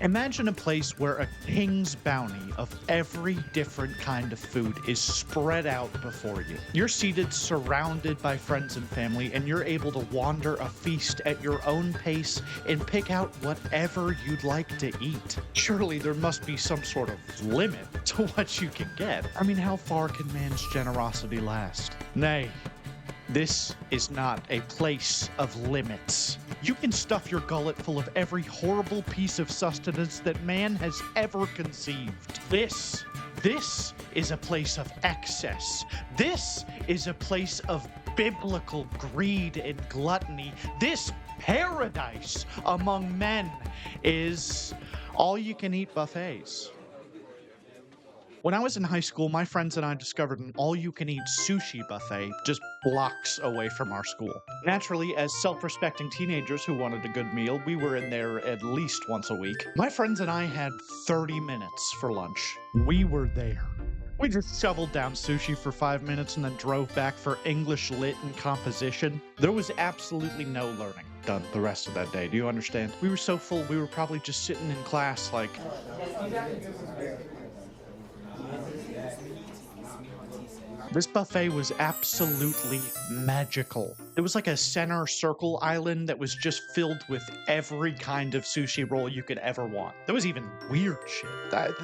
Imagine a place where a king's bounty of every different kind of food is spread out before you. You're seated surrounded by friends and family, and you're able to wander a feast at your own pace and pick out whatever you'd like to eat. Surely there must be some sort of limit to what you can get. I mean, how far can man's generosity last? Nay. This is not a place of limits. You can stuff your gullet full of every horrible piece of sustenance that man has ever conceived. This is a place of excess. This is a place of biblical greed and gluttony. This paradise among men is all-you-can-eat buffets. When I was in high school, my friends and I discovered an all-you-can-eat sushi buffet just blocks away from our school. Naturally, as self-respecting teenagers who wanted a good meal, we were in there at least once a week. My friends and I had 30 minutes for lunch. We were there. We just shoveled down sushi for 5 minutes and then drove back for English Lit and composition. There was absolutely no learning done the rest of that day. Do you understand? We were so full, we were probably just sitting in class like... This buffet was absolutely magical. It was like a center circle island that was just filled with every kind of sushi roll you could ever want. There was even weird shit.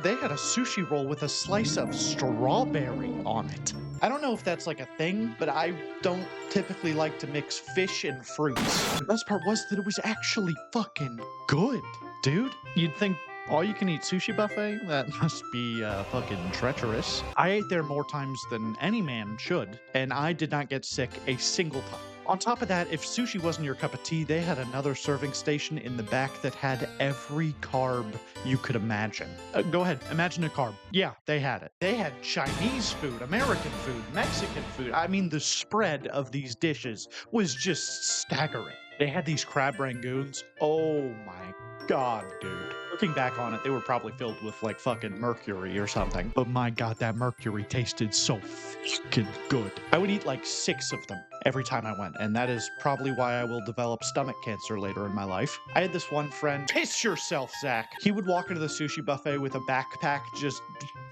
They had a sushi roll with a slice of strawberry on it. I don't know if that's like a thing, but I don't typically like to mix fish and fruits. The best part was that it was actually fucking good, dude. You'd think all-you-can-eat sushi buffet? That must be fucking treacherous. I ate there more times than any man should, and I did not get sick a single time. On top of that, if sushi wasn't your cup of tea, they had another serving station in the back that had every carb you could imagine. Go ahead, imagine a carb. Yeah, they had it. They had Chinese food, American food, Mexican food. I mean, the spread of these dishes was just staggering. They had these crab rangoons. Oh my God, dude. Looking back on it, they were probably filled with like fucking mercury or something. But my God, that mercury tasted so fucking good. I would eat like 6 of them every time I went, and that is probably why I will develop stomach cancer later in my life. I had this one friend, piss yourself, Zach. He would walk into the sushi buffet with a backpack just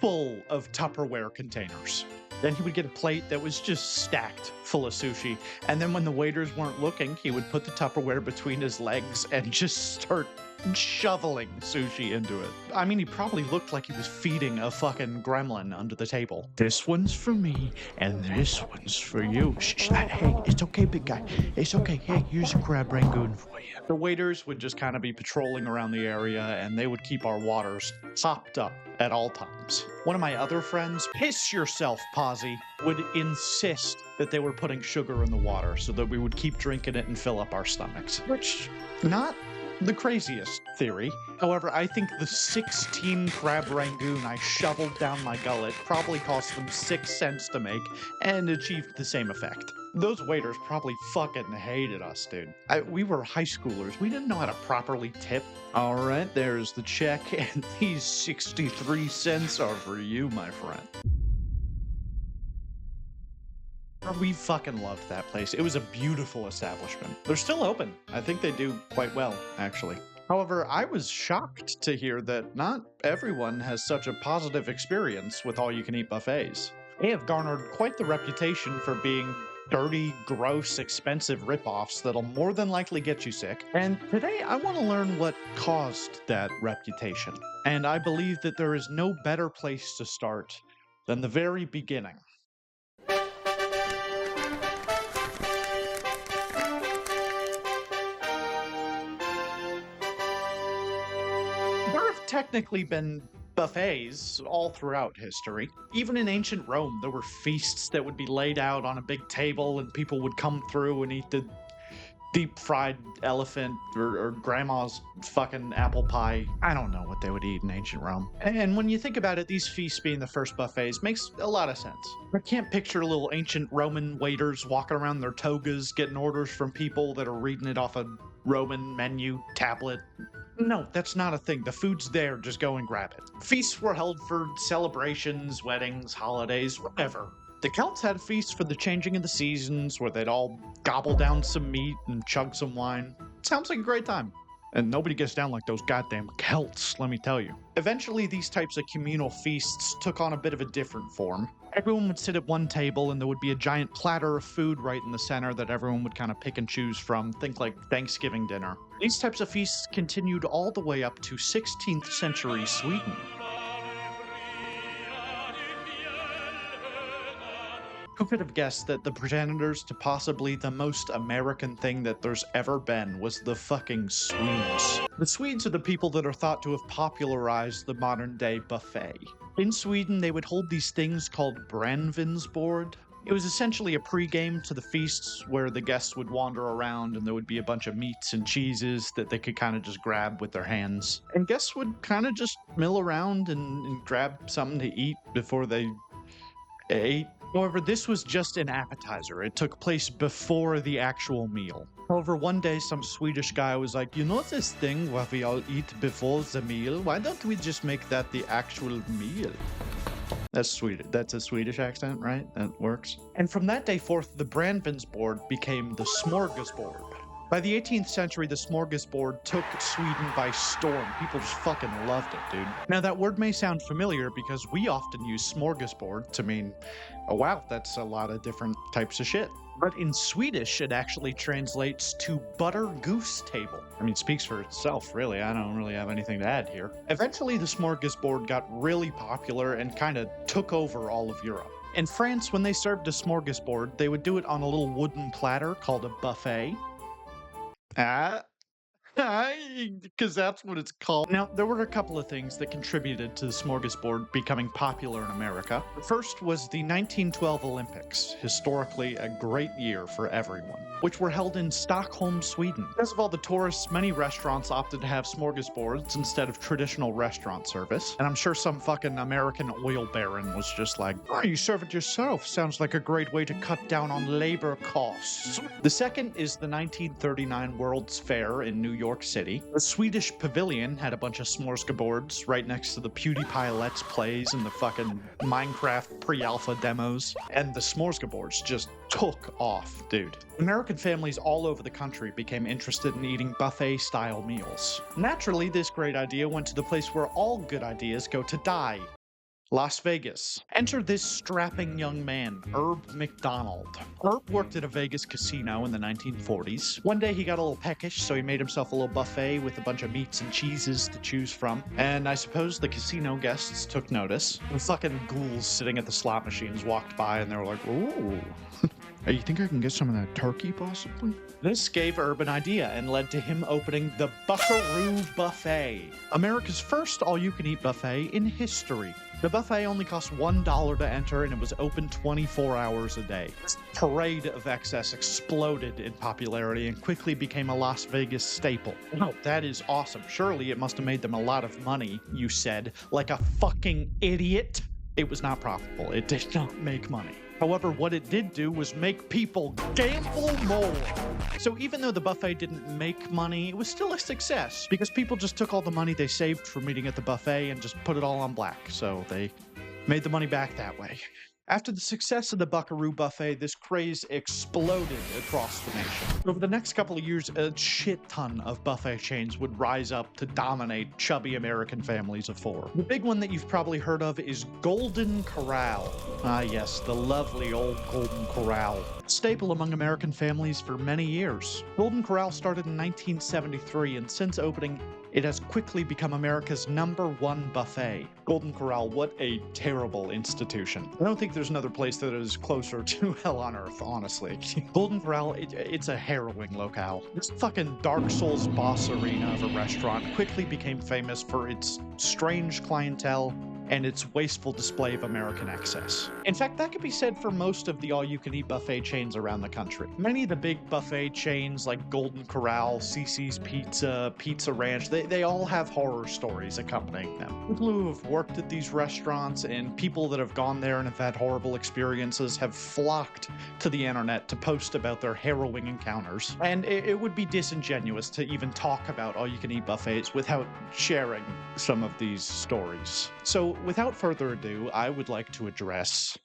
full of Tupperware containers. Then he would get a plate that was just stacked full of sushi. And then when the waiters weren't looking, he would put the Tupperware between his legs and just start shoveling sushi into it. I mean, he probably looked like he was feeding a fucking gremlin under the table. This one's for me, and this one's for you. Shh, hey, it's okay, big guy. It's okay. Hey, here's a crab rangoon for you. The waiters would just kind of be patrolling around the area, and they would keep our waters topped up at all times. One of my other friends, piss yourself, Posy, would insist that they were putting sugar in the water so that we would keep drinking it and fill up our stomachs. Which, not the craziest theory. However, I think the 16 crab rangoon I shoveled down my gullet probably cost them 6 cents to make and achieved the same effect. Those waiters probably fucking hated us, dude. We were high schoolers. We didn't know how to properly tip. All right, there's the check, and these 63 cents are for you, my friend. We fucking loved that place. It was a beautiful establishment. They're still open. I think they do quite well, actually. However, I was shocked to hear that not everyone has such a positive experience with all-you-can-eat buffets. They have garnered quite the reputation for being dirty, gross, expensive ripoffs that'll more than likely get you sick. And today I want to learn what caused that reputation. And I believe that there is no better place to start than the very beginning. Technically been buffets all throughout history. Even in ancient Rome, there were feasts that would be laid out on a big table and people would come through and eat the deep-fried elephant or grandma's fucking apple pie. I don't know what they would eat in ancient Rome. And when you think about it, these feasts being the first buffets makes a lot of sense. I can't picture little ancient Roman waiters walking around their togas getting orders from people that are reading it off a Roman menu tablet. No, that's not a thing. The food's there, just go and grab it. Feasts were held for celebrations, weddings, holidays, whatever. The Celts had feasts for the changing of the seasons, where they'd all gobble down some meat and chug some wine. Sounds like a great time. And nobody gets down like those goddamn Celts, let me tell you. Eventually, these types of communal feasts took on a bit of a different form. Everyone would sit at one table, and there would be a giant platter of food right in the center that everyone would kind of pick and choose from. Think like Thanksgiving dinner. These types of feasts continued all the way up to 16th century Sweden. Who could have guessed that the progenitors to possibly the most American thing that there's ever been was the fucking Swedes? The Swedes are the people that are thought to have popularized the modern-day buffet. In Sweden, they would hold these things called brandvinsbord. It was essentially a pregame to the feasts where the guests would wander around and there would be a bunch of meats and cheeses that they could kind of just grab with their hands. And guests would kind of just mill around and grab something to eat before they ate. However, this was just an appetizer. It took place before the actual meal. However, one day some Swedish guy was like, you know this thing where we all eat before the meal? Why don't we just make that the actual meal? That's Swedish. That's a Swedish accent, right? That works. And from that day forth, the brandvinsbord became the smorgasbord. By the 18th century, the smorgasbord took Sweden by storm. People just fucking loved it, dude. Now, that word may sound familiar because we often use smorgasbord to mean, oh wow, that's a lot of different types of shit. But in Swedish, it actually translates to butter goose table. I mean, it speaks for itself, really. I don't really have anything to add here. Eventually, the smorgasbord got really popular and kind of took over all of Europe. In France, when they served a smorgasbord, they would do it on a little wooden platter called a buffet. Because that's what it's called. Now, there were a couple of things that contributed to the smorgasbord becoming popular in America. The first was the 1912 Olympics, historically a great year for everyone, which were held in Stockholm, Sweden. Because of all the tourists, many restaurants opted to have smorgasbords instead of traditional restaurant service. And I'm sure some fucking American oil baron was just like, oh, you serve it yourself. Sounds like a great way to cut down on labor costs. The second is the 1939 World's Fair in New York City. The Swedish Pavilion had a bunch of smorgasbords right next to the PewDiePie Let's Plays and the fucking Minecraft pre-alpha demos. And the smorgasbords just took off, dude. American families all over the country became interested in eating buffet-style meals. Naturally, this great idea went to the place where all good ideas go to die. Las Vegas. Enter this strapping young man, Herb McDonald. Herb worked at a Vegas casino in the 1940s. One day he got a little peckish, so he made himself a little buffet with a bunch of meats and cheeses to choose from. And I suppose the casino guests took notice. The fucking ghouls sitting at the slot machines walked by and they were like, ooh. Hey, you think I can get some of that turkey, possibly? This gave Herb an idea and led to him opening the Buckaroo Buffet, America's first all-you-can-eat buffet in history. The buffet only cost $1 to enter, and it was open 24 hours a day. This parade of excess exploded in popularity and quickly became a Las Vegas staple. Wow, that is awesome. Surely it must have made them a lot of money, you said, like a fucking idiot. It was not profitable. It did not make money. However, what it did do was make people gamble more. So even though the buffet didn't make money, it was still a success because people just took all the money they saved from eating at the buffet and just put it all on black. So they made the money back that way. After the success of the Buckaroo Buffet, this craze exploded across the nation. Over the next couple of years, a shit ton of buffet chains would rise up to dominate chubby American families of four. The big one that you've probably heard of is Golden Corral. Ah yes, the lovely old Golden Corral. Staple among American families for many years. Golden Corral started in 1973, and since opening, it has quickly become America's #1 buffet. Golden Corral, what a terrible institution. I don't think there's another place that is closer to hell on earth, honestly. Golden Corral, it's a harrowing locale. This fucking Dark Souls boss arena of a restaurant quickly became famous for its strange clientele and its wasteful display of American excess. In fact, that could be said for most of the all-you-can-eat buffet chains around the country. Many of the big buffet chains like Golden Corral, CiCi's Pizza, Pizza Ranch, they all have horror stories accompanying them. People who have worked at these restaurants and people that have gone there and have had horrible experiences have flocked to the internet to post about their harrowing encounters. And it would be disingenuous to even talk about all-you-can-eat buffets without sharing some of these stories. So, without further ado, I would like to address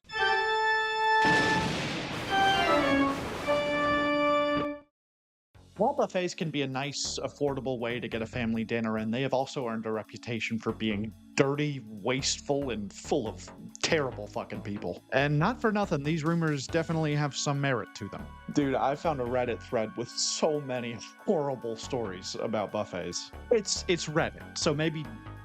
While buffets can be a nice, affordable way to get a family dinner in, they have also earned a reputation for being dirty, wasteful, and full of terrible fucking people. And not for nothing, these rumors definitely have some merit to them. Dude, I found a Reddit thread with so many horrible stories about buffets. It's Reddit, so maybe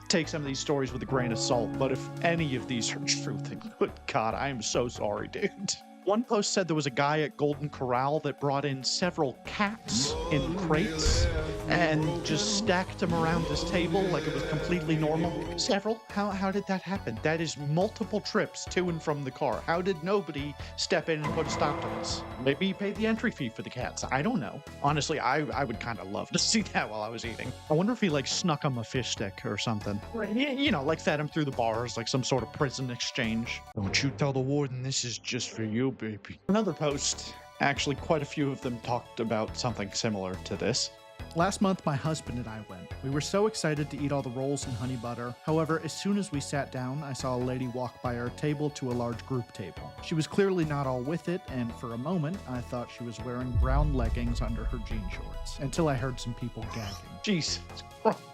take some of these stories with a grain of salt, but if any of these are true, then good God, I am so sorry, dude. One post said there was a guy at Golden Corral that brought in several cats in crates and just stacked them around his table like it was completely normal. Several? How did that happen? That is multiple trips to and from the car. How did nobody step in and put a stop to this? Maybe he paid the entry fee for the cats. I don't know. Honestly, I would kind of love to see that while I was eating. I wonder if he like snuck him a fish stick or something. You know, like fed him through the bars, like some sort of prison exchange. Don't you tell the warden this is just for you, baby. Another post, actually quite a few of them talked about something similar to this. Last month, my husband and I went. We were so excited to eat all the rolls and honey butter. However, as soon as we sat down, I saw a lady walk by our table to a large group table. She was clearly not all with it, and for a moment, I thought she was wearing brown leggings under her jean shorts, until I heard some people gagging. Jesus,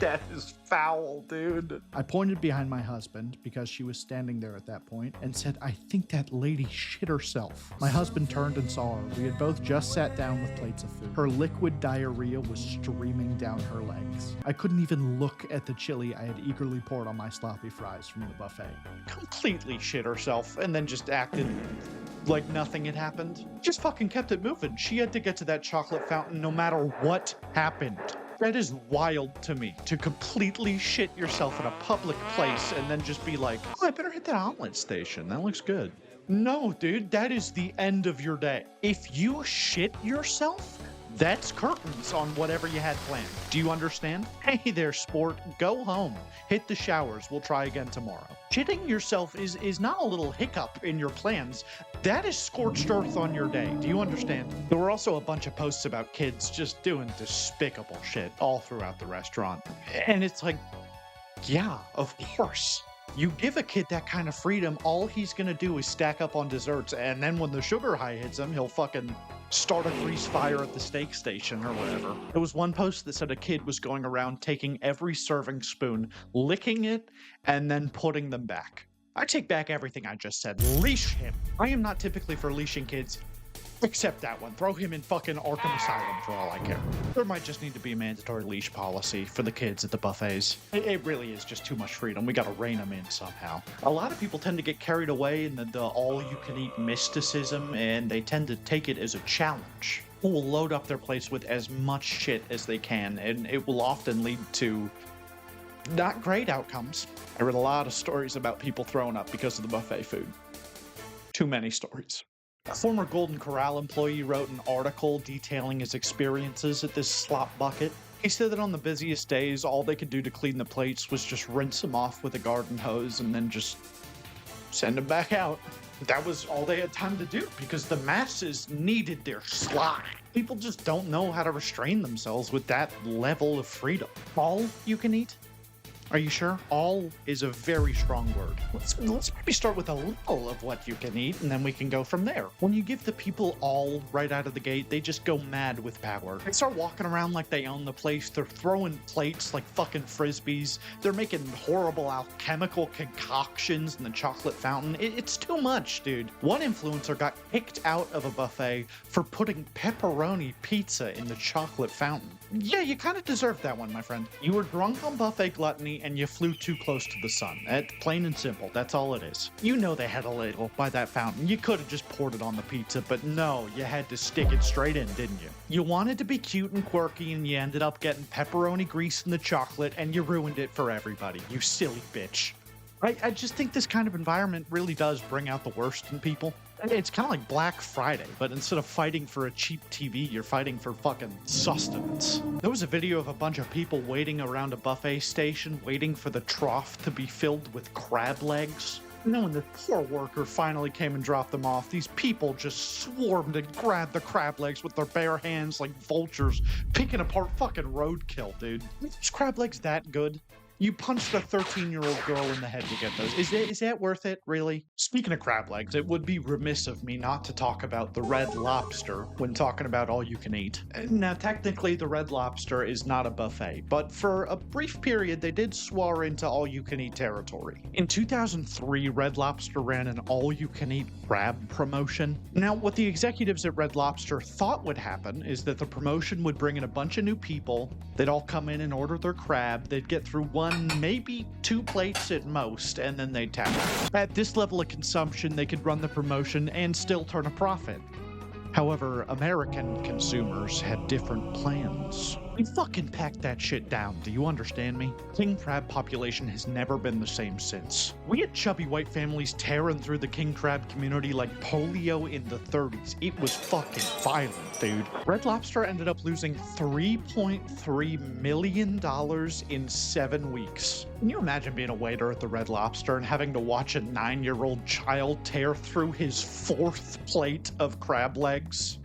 that is foul, dude. I pointed behind my husband, because she was standing there at that point, and said, "I think that lady shit herself." My husband turned and saw her. We had both just sat down with plates of food. Her liquid diarrhea was streaming down her legs. I couldn't even look at the chili I had eagerly poured on my sloppy fries from the buffet. Completely shit herself, and then just acted like nothing had happened. Just fucking kept it moving. She had to get to that chocolate fountain no matter what happened. That is wild to me, to completely shit yourself in a public place and then just be like, oh, I better hit that omelet station. That looks good. No, dude, that is the end of your day. If you shit yourself, that's curtains on whatever you had planned. Do you understand? Hey there, sport. Go home. Hit the showers. We'll try again tomorrow. Shitting yourself is not a little hiccup in your plans. That is scorched earth on your day. Do you understand? There were also a bunch of posts about kids just doing despicable shit all throughout the restaurant. And it's like, yeah, of course. You give a kid that kind of freedom, all he's gonna do is stack up on desserts, and then when the sugar high hits him, he'll fucking start a grease fire at the steak station or whatever. There was one post that said a kid was going around taking every serving spoon, licking it, and then putting them back. I take back everything I just said. Leash him. I am not typically for leashing kids, except that one. Throw him in fucking Arkham Asylum for all I care. There might just need to be a mandatory leash policy for the kids at the buffets. It really is just too much freedom. We gotta rein them in somehow. A lot of people tend to get carried away in the all-you-can-eat mysticism, and they tend to take it as a challenge. People will load up their plates with as much shit as they can, and it will often lead to not great outcomes. I read a lot of stories about people throwing up because of the buffet food. Too many stories. A former Golden Corral employee wrote an article detailing his experiences at this slop bucket. He said that on the busiest days, all they could do to clean the plates was just rinse them off with a garden hose and then just send them back out. That was all they had time to do because the masses needed their slop. People just don't know how to restrain themselves with that level of freedom. All you can eat? Are you sure? All is a very strong word. Let's maybe start with a little of what you can eat, and then we can go from there. When you give the people all right out of the gate, they just go mad with power. They start walking around like they own the place. They're throwing plates like fucking frisbees. They're making horrible alchemical concoctions in the chocolate fountain. It's too much, dude. One influencer got kicked out of a buffet for putting pepperoni pizza in the chocolate fountain. Yeah, you kind of deserve that one, my friend. You were drunk on buffet gluttony and you flew too close to the sun. Plain and simple, that's all it is. You know they had a ladle by that fountain. You could have just poured it on the pizza, but no, you had to stick it straight in, didn't you? You wanted to be cute and quirky and you ended up getting pepperoni grease in the chocolate and you ruined it for everybody, you silly bitch. I just think this kind of environment really does bring out the worst in people. It's kind of like Black Friday, but instead of fighting for a cheap TV, you're fighting for fucking sustenance. There was a video of a bunch of people waiting around a buffet station, waiting for the trough to be filled with crab legs. And then when the poor worker finally came and dropped them off, these people just swarmed and grabbed the crab legs with their bare hands like vultures, picking apart fucking roadkill, dude. Are these crab legs that good? You punched a 13-year-old girl in the head to get those. Is that worth it, really? Speaking of crab legs, it would be remiss of me not to talk about the Red Lobster when talking about all you can eat. Now, technically, the Red Lobster is not a buffet, but for a brief period, they did soar into all you can eat territory. In 2003, Red Lobster ran an all you can eat crab promotion. Now, what the executives at Red Lobster thought would happen is that the promotion would bring in a bunch of new people. They'd all come in and order their crab. They'd get through one, maybe two plates at most, and then they'd tap out. At this level of consumption, they could run the promotion and still turn a profit. However, American consumers had different plans. We fucking packed that shit down, do you understand me? King crab population has never been the same since. We had chubby white families tearing through the king crab community like polio in the 30s. It was fucking violent, dude. Red Lobster ended up losing $3.3 million in 7 weeks. Can you imagine being a waiter at the Red Lobster and having to watch a 9-year-old child tear through his 4th plate of crab legs?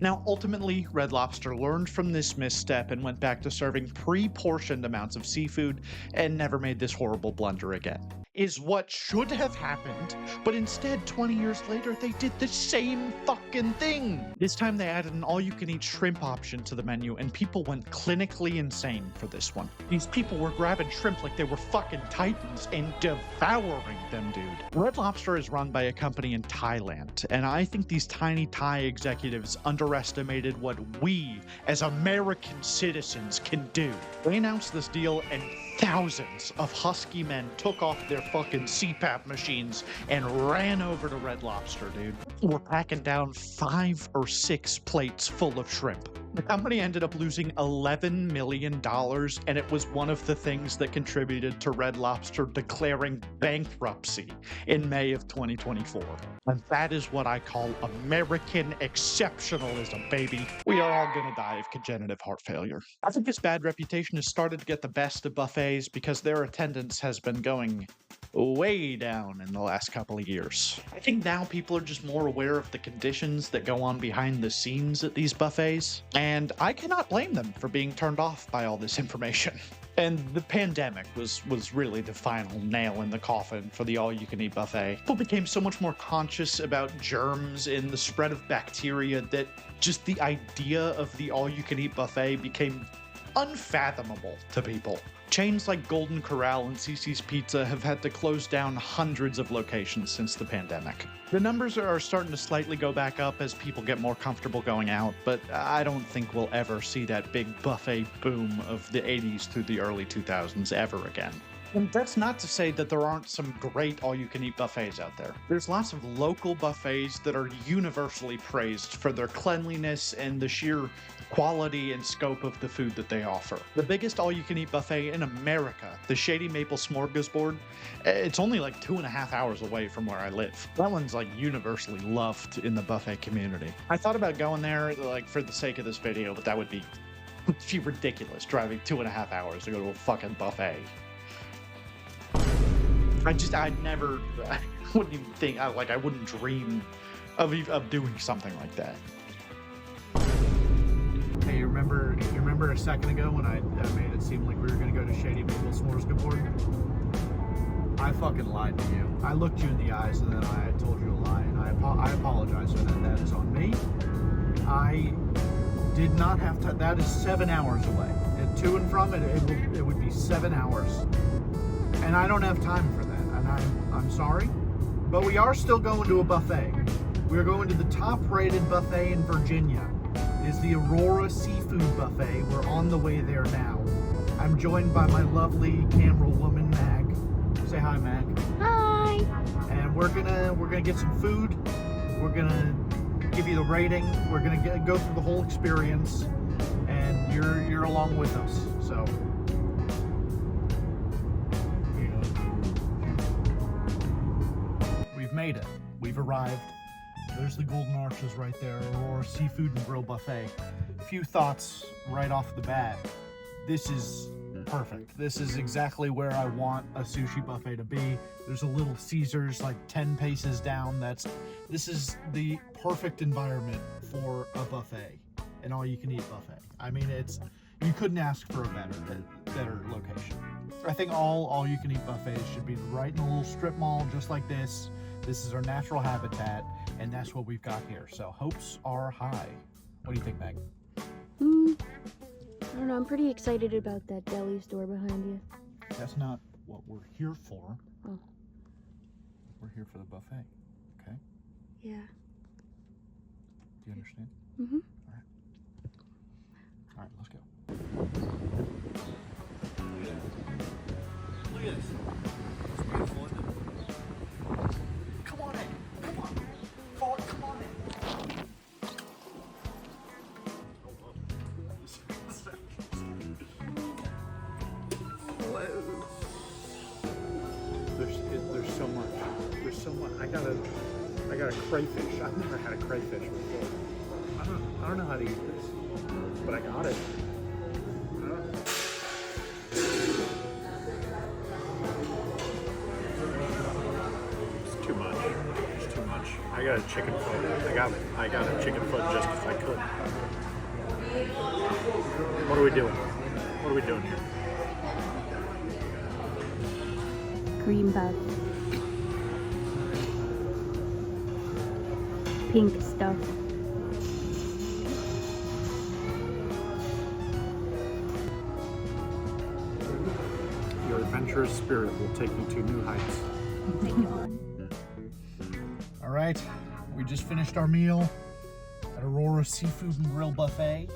Now, ultimately, Red Lobster learned from this misstep and went back to serving pre-portioned amounts of seafood and never made this horrible blunder again. Is what should have happened, but instead 20 years later they did the same fucking thing. This time they added an all-you-can-eat shrimp option to the menu and people went clinically insane for this one. These people were grabbing shrimp like they were fucking titans and devouring them, dude. Red Lobster is run by a company in Thailand, and I think these tiny Thai executives underestimated what we as American citizens can do. They announced this deal and thousands of husky men took off their fucking CPAP machines and ran over to Red Lobster, dude. We're packing down 5 or 6 plates full of shrimp. The company ended up losing $11 million, and it was one of the things that contributed to Red Lobster declaring bankruptcy in May of 2024. And that is what I call American exceptionalism, baby. We are all gonna die of congenital heart failure. I think this bad reputation has started to get the best of buffets because their attendance has been going way down in the last couple of years. I think now people are just more aware of the conditions that go on behind the scenes at these buffets, and I cannot blame them for being turned off by all this information. And the pandemic was really the final nail in the coffin for the all-you-can-eat buffet. People became so much more conscious about germs and the spread of bacteria that just the idea of the all-you-can-eat buffet became unfathomable to people. Chains like Golden Corral and CiCi's Pizza have had to close down hundreds of locations since the pandemic. The numbers are starting to slightly go back up as people get more comfortable going out, but I don't think we'll ever see that big buffet boom of the 80s through the early 2000s ever again. And that's not to say that there aren't some great all-you-can-eat buffets out there. There's lots of local buffets that are universally praised for their cleanliness and the sheer quality and scope of the food that they offer. The biggest all-you-can-eat buffet in America, the Shady Maple Smorgasbord, it's only like 2.5 hours away from where I live. That one's like universally loved in the buffet community. I thought about going there like for the sake of this video, but that would be ridiculous, driving 2.5 hours to go to a fucking buffet. I wouldn't even think, I wouldn't dream of doing something like that. Hey, you remember a second ago when I made it seem like we were going to go to Shady Maple Smorgasbord? I fucking lied to you. I looked you in the eyes and then I told you a lie, and I apologize for that. That is on me. I did not have to. That is 7 hours away. And to and from it would be 7 hours. And I don't have time for that. And I'm sorry. But we are still going to a buffet. We're going to the top-rated buffet in Virginia. It is the Aurora Seafood Buffet. We're on the way there now. I'm joined by my lovely camera woman, Mag. Say hi, Mag. Hi. And we're gonna get some food. We're gonna give you the rating. We're gonna go through the whole experience, and you're along with us. So. We've made it. We've arrived. There's the Golden Arches right there, Aurora Seafood and Grill Buffet. A few thoughts right off the bat. This is perfect. This is exactly where I want a sushi buffet to be. There's a little Caesars like 10 paces down. This is the perfect environment for a buffet, an all-you-can-eat buffet. I mean, You couldn't ask for a better location. I think all you can eat buffets should be right in a little strip mall just like this. This is our natural habitat, and that's what we've got here. So hopes are high. What do you think, Meg? I don't know. I'm pretty excited about that deli store behind you. That's not what we're here for. Oh. We're here for the buffet, okay? Yeah. Do you understand? Mm-hmm. All right, let's go. Look at this. It's beautiful, isn't it? Come on in. Come on. Fall, come on in. There's so much. There's so much. I got a crayfish. I've never had a crayfish before. I don't know how to eat this, but I got it. It's too much. It's too much. I got a chicken foot. I got a chicken foot just if I could. What are we doing? What are we doing here? Green puff. Pink stuff. Your adventurous spirit will take you to new heights. All right, we just finished our meal at Aurora Seafood and Grill Buffet.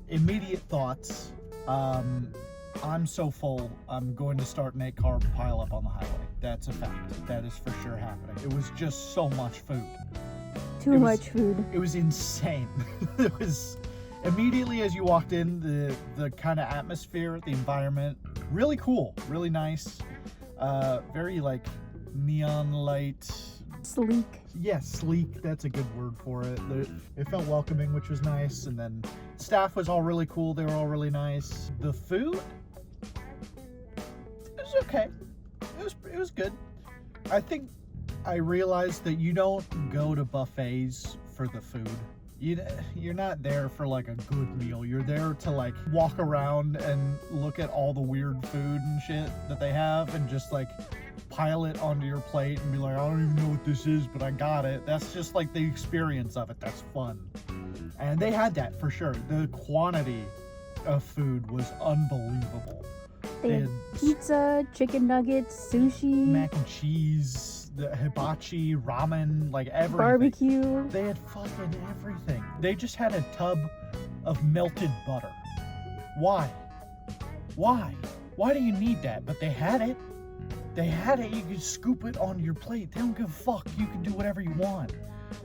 Immediate thoughts. I'm so full, I'm going to start an 8-carb pile up on the highway. That's a fact. That is for sure happening. It was just so much food. Too much food. It was insane. It was immediately as you walked in, the kind of atmosphere, the environment, really cool, really nice. Very like neon light. Sleek. Yeah, sleek. That's a good word for it. It felt welcoming, which was nice. And then staff was all really cool. They were all really nice. The food, it was okay. It was good. I think I realized that you don't go to buffets for the food. You're not there for like a good meal. You're there to like walk around and look at all the weird food and shit that they have and just like pile it onto your plate and be like, I don't even know what this is, but I got it. That's just like the experience of it. That's fun. And they had that for sure. The quantity of food was unbelievable. They had pizza, chicken nuggets, sushi, mac and cheese, the hibachi, ramen, like everything. barbecue. They had fucking everything. They just had a tub of melted butter. Why? Why? Why do you need that? But they had it. They had it. You could scoop it onto your plate. They don't give a fuck. You can do whatever you want.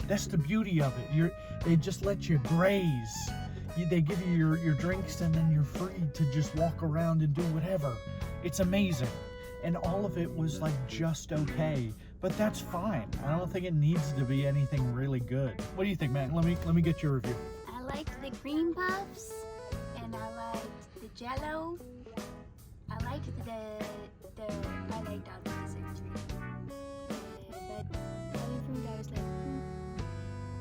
That's the beauty of it. They just let you graze. They give you your drinks and then you're free to just walk around and do whatever. It's amazing. And all of it was like just okay. But that's fine. I don't think it needs to be anything really good. What do you think, man? Let me get your review. I liked the cream puffs, and I liked the jello. I liked I liked all the desserts. But the other food, I was like,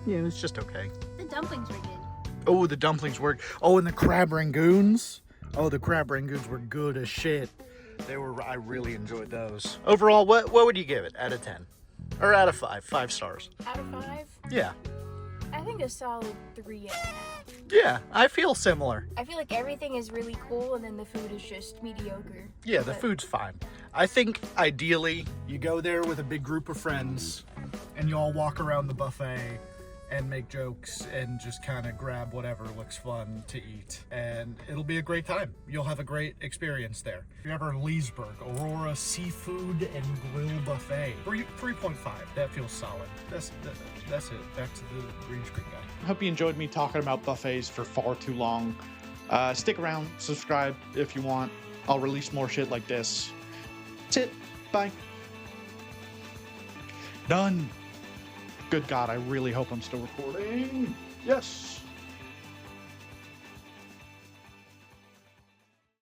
Yeah, it was just okay. The dumplings were good. Oh, the dumplings were. Oh, and the crab rangoons. Oh, the crab rangoons were good as shit. I really enjoyed those. Overall, what would you give it out of 10? Or out of 5? 5 stars. Out of 5? Yeah. I think a solid 3.5. Yeah, I feel similar. I feel like everything is really cool, and then the food is just mediocre. Yeah, the food's fine. I think ideally you go there with a big group of friends and you all walk around the buffet and make jokes and just kind of grab whatever looks fun to eat. And it'll be a great time. You'll have a great experience there. If you're ever in Leesburg, Aurora Seafood and Grill Buffet. 3.5. That feels solid. That's it. Back to the green screen guy. I hope you enjoyed me talking about buffets for far too long. Stick around, subscribe if you want. I'll release more shit like this. That's it. Bye. Done. Good God, I really hope I'm still recording. Yes.